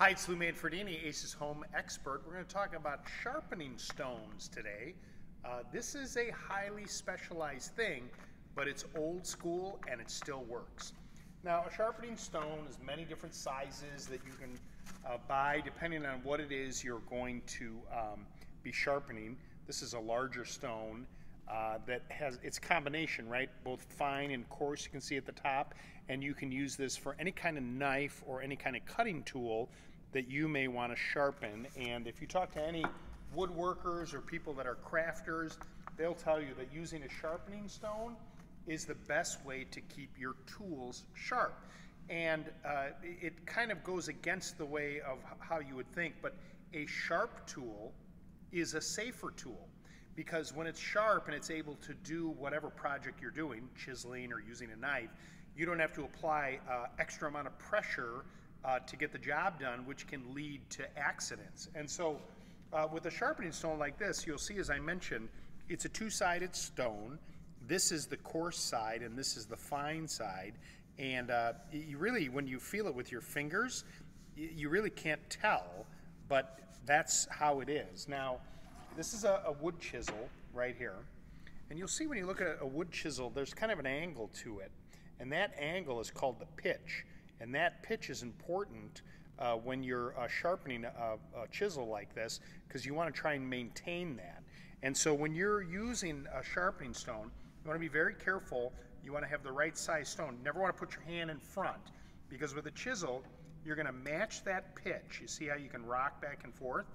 Hi, it's Lou Manfredini, Ace's home expert. We're going to talk about sharpening stones today. This is a highly specialized thing, but it's old school and it still works. Now, a sharpening stone is many different sizes that you can buy depending on what it is you're going to be sharpening. This is a larger stone that has its combination, right? Both fine and coarse, you can see at the top, and you can use this for any kind of knife or any kind of cutting tool that you may want to sharpen. And if you talk to any woodworkers or people that are crafters, they'll tell you that using a sharpening stone is the best way to keep your tools sharp. And it kind of goes against the way of how you would think, but a sharp tool is a safer tool, because when it's sharp and it's able to do whatever project you're doing, chiseling or using a knife, you don't have to apply extra amount of pressure to get the job done, which can lead to accidents. And so with a sharpening stone like this, you'll see, as I mentioned, it's a two-sided stone. This is the coarse side and this is the fine side. And you really, when you feel it with your fingers, you really can't tell, but that's how it is. Now, this is a wood chisel right here. And you'll see when you look at a wood chisel, there's kind of an angle to it. And that angle is called the pitch. And that pitch is important when you're sharpening a chisel like this, because you want to try and maintain that. And so when you're using a sharpening stone, you want to be very careful. You want to have the right size stone. You never want to put your hand in front, because with a chisel, you're going to match that pitch. You see how you can rock back and forth?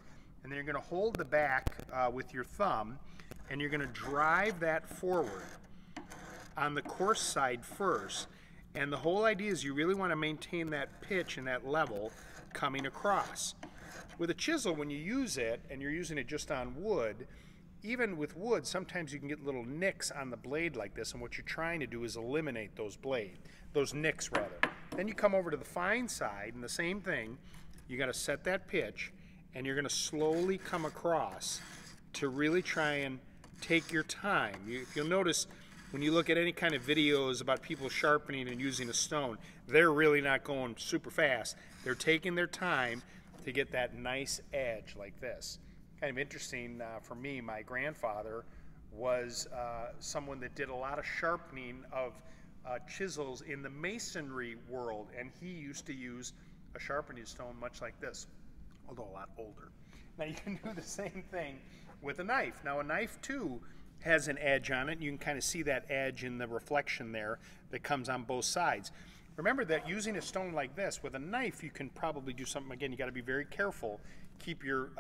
And then you're going to hold the back with your thumb, and you're going to drive that forward on the coarse side first. And the whole idea is you really want to maintain that pitch and that level coming across. With a chisel, when you use it, and you're using it just on wood, even with wood, sometimes you can get little nicks on the blade like this, and what you're trying to do is eliminate those nicks rather. Then you come over to the fine side, and the same thing, you got to set that pitch, and you're going to slowly come across to really try and take your time. If you'll notice, when you look at any kind of videos about people sharpening and using a stone, they're really not going super fast. They're taking their time to get that nice edge like this. Kind of interesting for me, my grandfather was someone that did a lot of sharpening of chisels in the masonry world, and he used to use a sharpening stone much like this, although a lot older. Now you can do the same thing with a knife. Now a knife too has an edge on it. You can kind of see that edge in the reflection there that comes on both sides. Remember that using a stone like this, with a knife you can probably do something. Again, you got to be very careful. Keep your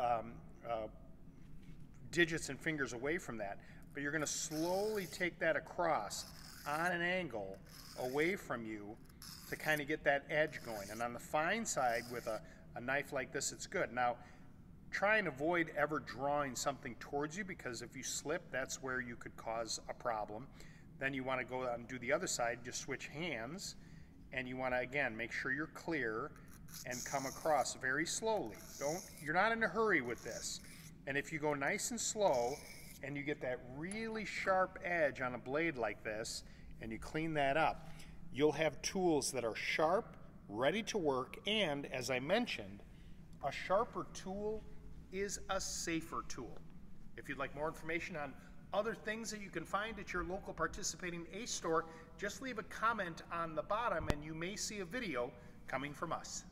digits and fingers away from that. But you're going to slowly take that across on an angle away from you to kind of get that edge going. And on the fine side with a knife like this, it's good. Now, try and avoid ever drawing something towards you, because if you slip, that's where you could cause a problem. Then you want to go out and do the other side, just switch hands, and you want to, again, make sure you're clear and come across very slowly. You're not in a hurry with this. And if you go nice and slow and you get that really sharp edge on a blade like this and you clean that up, you'll have tools that are sharp, ready to work, and as I mentioned, a sharper tool is a safer tool. If you'd like more information on other things that you can find at your local participating Ace store, just leave a comment on the bottom and you may see a video coming from us.